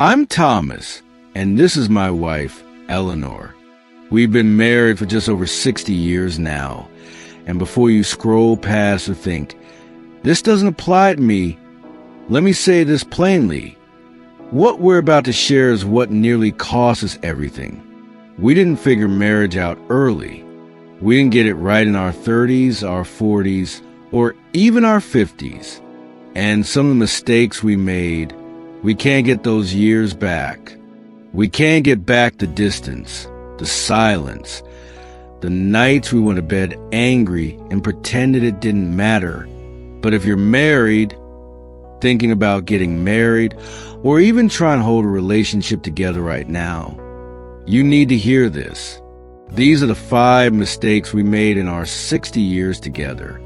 I'm Thomas, and this is my wife, Eleanor. We've been married for just over 60 years now, and before you scroll past or think, this doesn't apply to me, let me say this plainly. What we're about to share is what nearly cost us everything. We didn't figure marriage out early. We didn't get it right in our 30s, our 40s, or even our 50s. And some of the mistakes we made, we can't get those years back. We can't get back the distance, the silence, the nights we went to bed angry and pretended it didn't matter. But if you're married, thinking about getting married, or even trying to hold a relationship together right now, you need to hear this. These are the 5 mistakes we made in our 60 years together.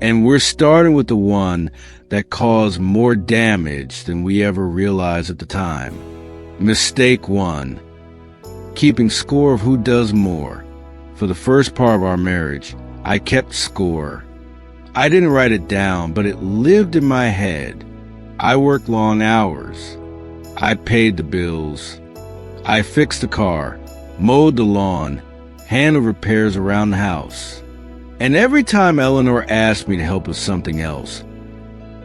And we're starting with the one that caused more damage than we ever realized at the time. Mistake 1. Keeping score of who does more. For the first part of our marriage, I kept score. I didn't write it down, but it lived in my head. I worked long hours. I paid the bills. I fixed the car, mowed the lawn, handled repairs around the house. And every time Eleanor asked me to help with something else,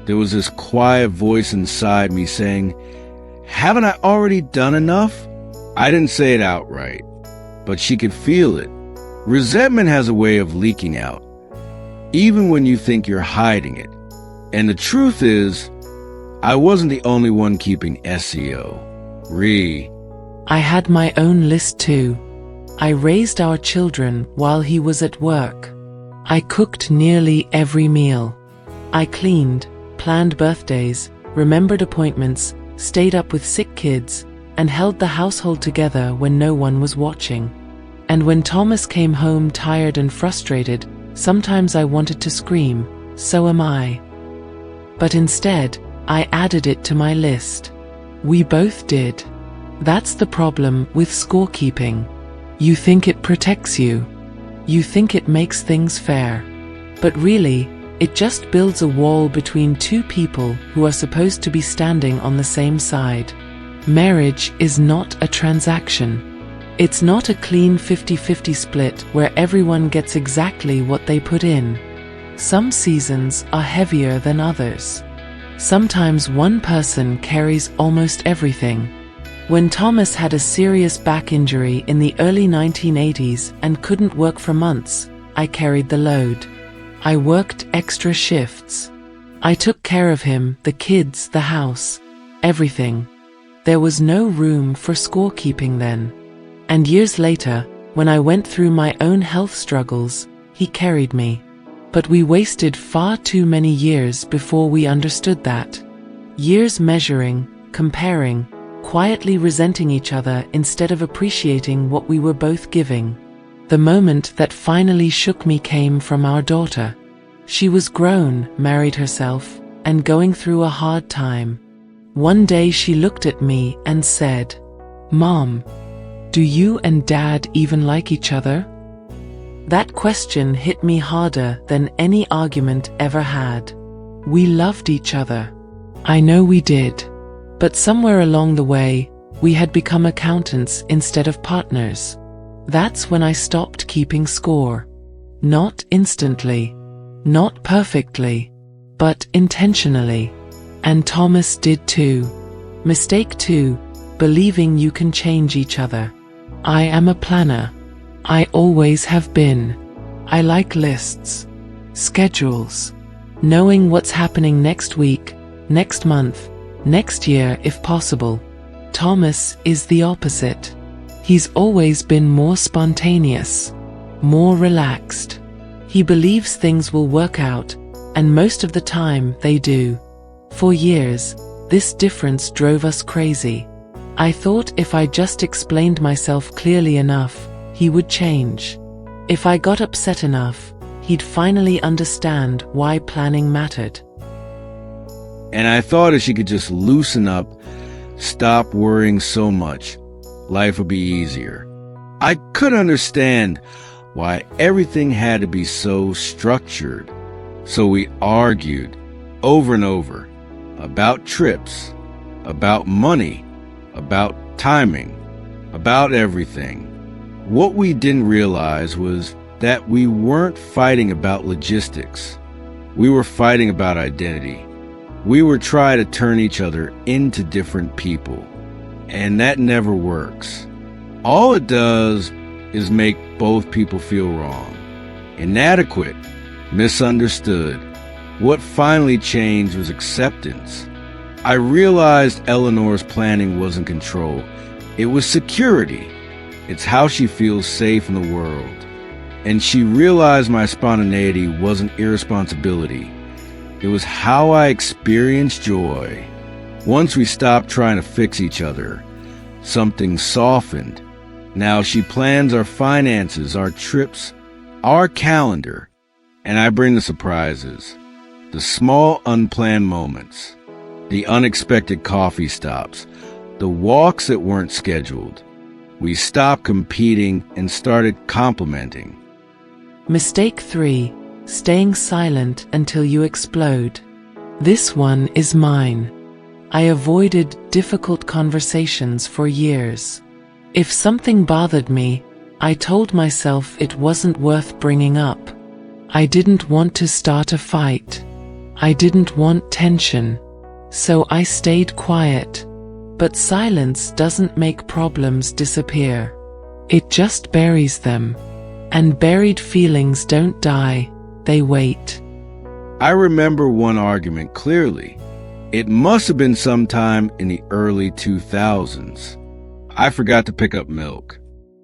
there was this quiet voice inside me saying, "Haven't I already done enough?" I didn't say it outright, but she could feel it. Resentment has a way of leaking out, even when you think you're hiding it. And the truth is, I wasn't the only one keeping SEO. I had my own list too. I raised our children while he was at work. I cooked nearly every meal. I cleaned, planned birthdays, remembered appointments, stayed up with sick kids, and held the household together when no one was watching. And when Thomas came home tired and frustrated, sometimes I wanted to scream, "So am I." But instead, I added it to my list. We both did. That's the problem with scorekeeping. You think it protects you. You think it makes things fair. But really, it just builds a wall between 2 people who are supposed to be standing on the same side. Marriage is not a transaction. It's not a clean 50-50 split where everyone gets exactly what they put in. Some seasons are heavier than others. Sometimes one person carries almost everything. When Thomas had a serious back injury in the early 1980s and couldn't work for months, I carried the load. I worked extra shifts. I took care of him, the kids, the house, everything. There was no room for scorekeeping then. And years later, when I went through my own health struggles, he carried me. But we wasted far too many years before we understood that. Years measuring, comparing, quietly resenting each other instead of appreciating what we were both giving. The moment that finally shook me came from our daughter. She was grown, married herself, and going through a hard time. One day she looked at me and said, "Mom, do you and Dad even like each other?" That question hit me harder than any argument ever had. We loved each other. I know we did. But somewhere along the way, we had become accountants instead of partners. That's when I stopped keeping score. Not instantly, not perfectly, but intentionally. And Thomas did too. Mistake 2, believing you can change each other. I am a planner. I always have been. I like lists, schedules, knowing what's happening next week, next month, next year if possible. Thomas is the opposite. He's always been more spontaneous, more relaxed. He believes things will work out, and most of the time they do. For years, this difference drove us crazy. I thought if I just explained myself clearly enough, he would change. If I got upset enough, he'd finally understand why planning mattered. And I thought if she could just loosen up, stop worrying so much, life would be easier. I couldn't understand why everything had to be so structured. So we argued over and over about trips, about money, about timing, about everything. What we didn't realize was that we weren't fighting about logistics. We were fighting about identity. We were trying to turn each other into different people. And that never works. All it does is make both people feel wrong, inadequate, misunderstood. What finally changed was acceptance. I realized Eleanor's planning wasn't control. It was security. It's how she feels safe in the world. And she realized my spontaneity wasn't irresponsibility. It was how I experienced joy. Once we stopped trying to fix each other, something softened. Now she plans our finances, our trips, our calendar, and I bring the surprises, the small unplanned moments, the unexpected coffee stops, the walks that weren't scheduled. We stopped competing and started complimenting. Mistake 3. Staying silent until you explode. This one is mine. I avoided difficult conversations for years. If something bothered me, I told myself it wasn't worth bringing up. I didn't want to start a fight. I didn't want tension. So I stayed quiet. But silence doesn't make problems disappear. It just buries them. And buried feelings don't die, they wait. I remember one argument clearly. It must have been sometime in the early 2000s. I forgot to pick up milk.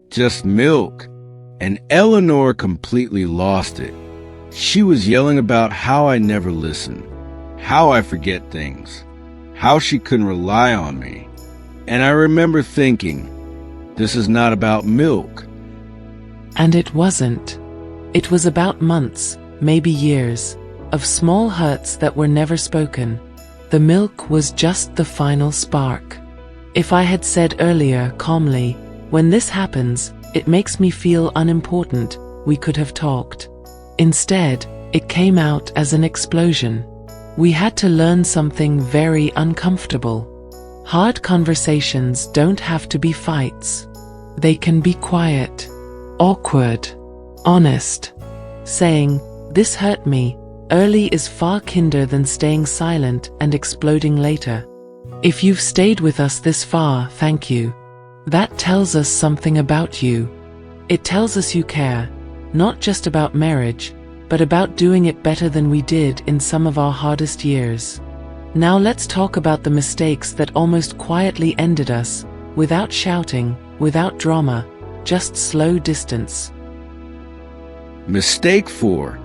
Just milk. And Eleanor completely lost it. She was yelling about how I never listen, how I forget things, how she couldn't rely on me. And I remember thinking, this is not about milk. And it wasn't. It was about months, maybe years, of small hurts that were never spoken. The milk was just the final spark. If I had said earlier, calmly, when this happens, it makes me feel unimportant, we could have talked. Instead, it came out as an explosion. We had to learn something very uncomfortable. Hard conversations don't have to be fights. They can be quiet, awkward, honest. Saying, "This hurt me," early is far kinder than staying silent and exploding later. If you've stayed with us this far, thank you. That tells us something about you. It tells us you care, not just about marriage, but about doing it better than we did in some of our hardest years. Now let's talk about the mistakes that almost quietly ended us, without shouting, without drama, just slow distance. Mistake 4.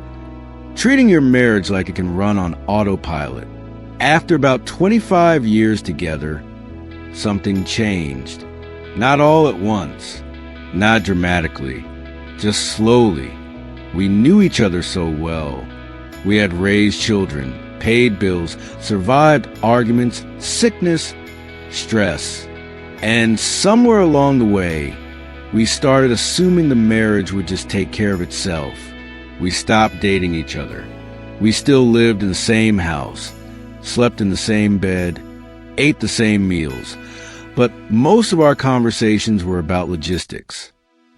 Treating your marriage like it can run on autopilot. After about 25 years together, something changed. Not all at once, not dramatically, just slowly. We knew each other so well. We had raised children, paid bills, survived arguments, sickness, stress. And somewhere along the way, we started assuming the marriage would just take care of itself. We stopped dating each other. We still lived in the same house, slept in the same bed, ate the same meals. But most of our conversations were about logistics.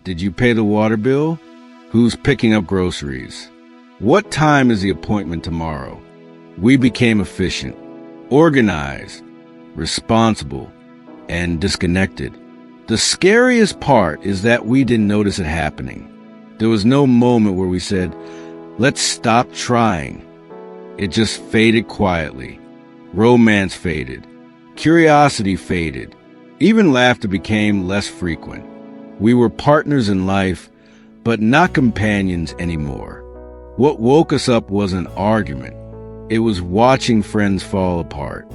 Did you pay the water bill? Who's picking up groceries? What time is the appointment tomorrow? We became efficient, organized, responsible, and disconnected. The scariest part is that we didn't notice it happening. There was no moment where we said, let's stop trying. It just faded quietly. Romance faded. Curiosity faded. Even laughter became less frequent. We were partners in life, but not companions anymore. What woke us up wasn't an argument. It was watching friends fall apart.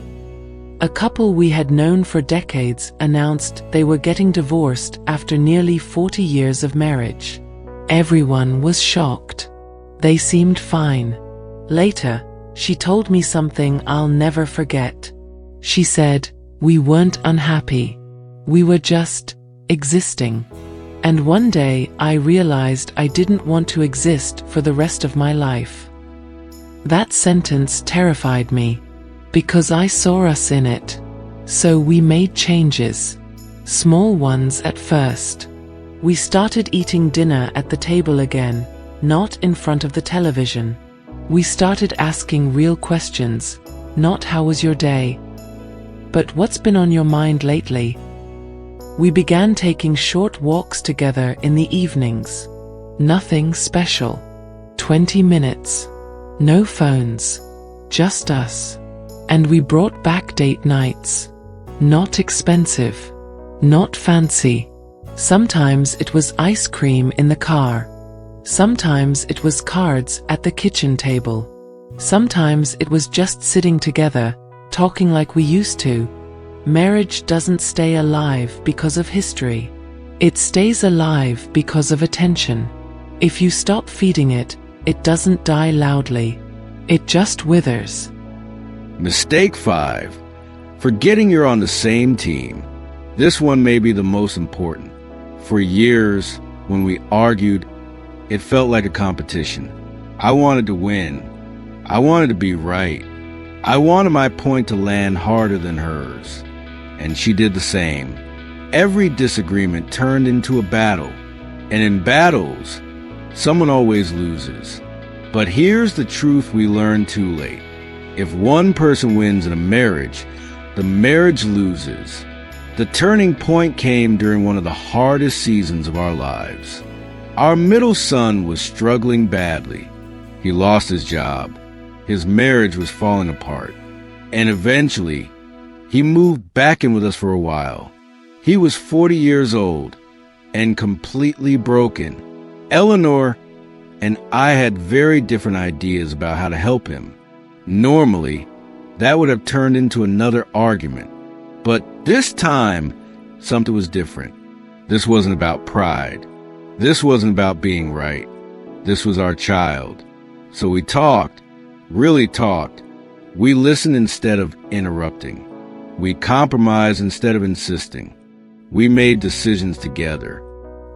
A couple we had known for decades announced they were getting divorced after nearly 40 years of marriage. Everyone was shocked. They seemed fine. Later, she told me something I'll never forget. She said, "We weren't unhappy. We were just existing." And one day I realized I didn't want to exist for the rest of my life. That sentence terrified me, because I saw us in it. So we made changes. Small ones at first. We started eating dinner at the table again, not in front of the television. We started asking real questions, not how was your day, but what's been on your mind lately? We began taking short walks together in the evenings. Nothing special. 20 minutes. No phones. Just us. And we brought back date nights. Not expensive. Not fancy. Sometimes it was ice cream in the car. Sometimes it was cards at the kitchen table. Sometimes it was just sitting together, talking like we used to. Marriage doesn't stay alive because of history. It stays alive because of attention. If you stop feeding it, it doesn't die loudly. It just withers. Mistake 5. Forgetting you're on the same team. This one may be the most important. For years, when we argued, it felt like a competition. I wanted to win. I wanted to be right. I wanted my point to land harder than hers. And she did the same. Every disagreement turned into a battle. And in battles, someone always loses. But here's the truth we learned too late. If one person wins in a marriage, the marriage loses. The turning point came during one of the hardest seasons of our lives. Our middle son was struggling badly. He lost his job. His marriage was falling apart. And eventually, he moved back in with us for a while. He was 40 years old and completely broken. Eleanor and I had very different ideas about how to help him. Normally, that would have turned into another argument. But this time, something was different. This wasn't about pride. This wasn't about being right. This was our child. So we talked, really talked. We listened instead of interrupting. We compromised instead of insisting. We made decisions together.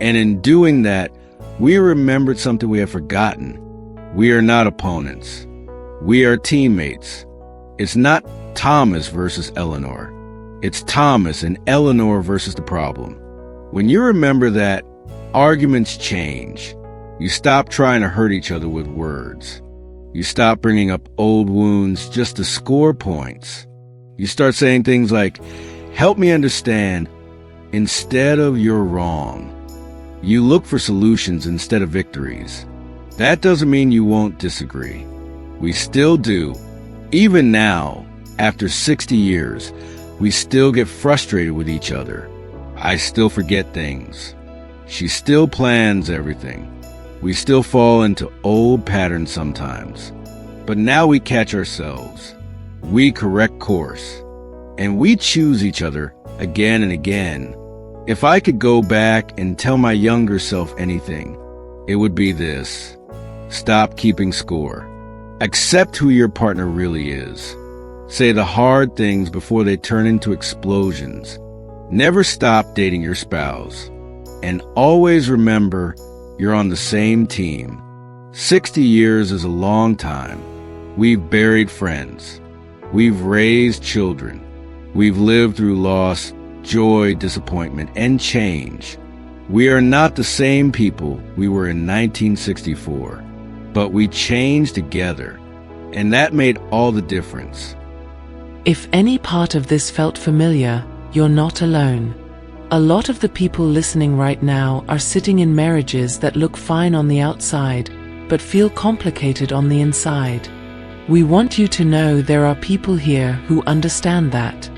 And in doing that, we remembered something we had forgotten. We are not opponents. We are teammates. It's not Thomas versus Eleanor. It's Thomas and Eleanor versus the problem. When you remember that, arguments change. You stop trying to hurt each other with words. You stop bringing up old wounds just to score points. You start saying things like, help me understand, instead of you're wrong. You look for solutions instead of victories. That doesn't mean you won't disagree. We still do. Even now, after 60 years, we still get frustrated with each other. I still forget things. She still plans everything. We still fall into old patterns sometimes. But now we catch ourselves. We correct course. And we choose each other again and again. If I could go back and tell my younger self anything, it would be this. Stop keeping score. Accept who your partner really is. Say the hard things before they turn into explosions. Never stop dating your spouse. And always remember you're on the same team. 60 years is a long time. We've buried friends. We've raised children. We've lived through loss, joy, disappointment, and change. We are not the same people we were in 1964, but we changed together, and that made all the difference. If any part of this felt familiar, you're not alone. A lot of the people listening right now are sitting in marriages that look fine on the outside, but feel complicated on the inside. We want you to know there are people here who understand that.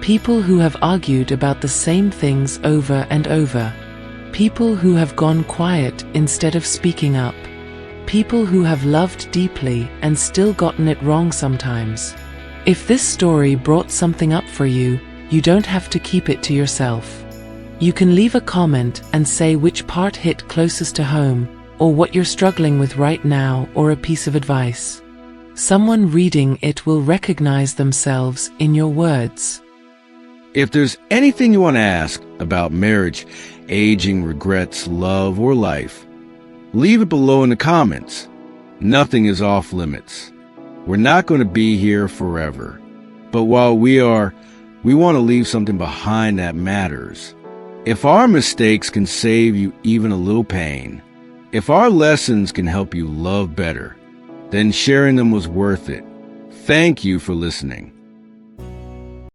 People who have argued about the same things over and over. People who have gone quiet instead of speaking up. People who have loved deeply and still gotten it wrong sometimes. If this story brought something up for you, you don't have to keep it to yourself. You can leave a comment and say which part hit closest to home, or what you're struggling with right now, or a piece of advice. Someone reading it will recognize themselves in your words. If there's anything you want to ask about marriage, aging, regrets, love, or life, leave it below in the comments. Nothing is off limits. We're not going to be here forever. But while we are We want to leave something behind that matters. If our mistakes can save you even a little pain, if our lessons can help you love better, then sharing them was worth it. Thank you for listening.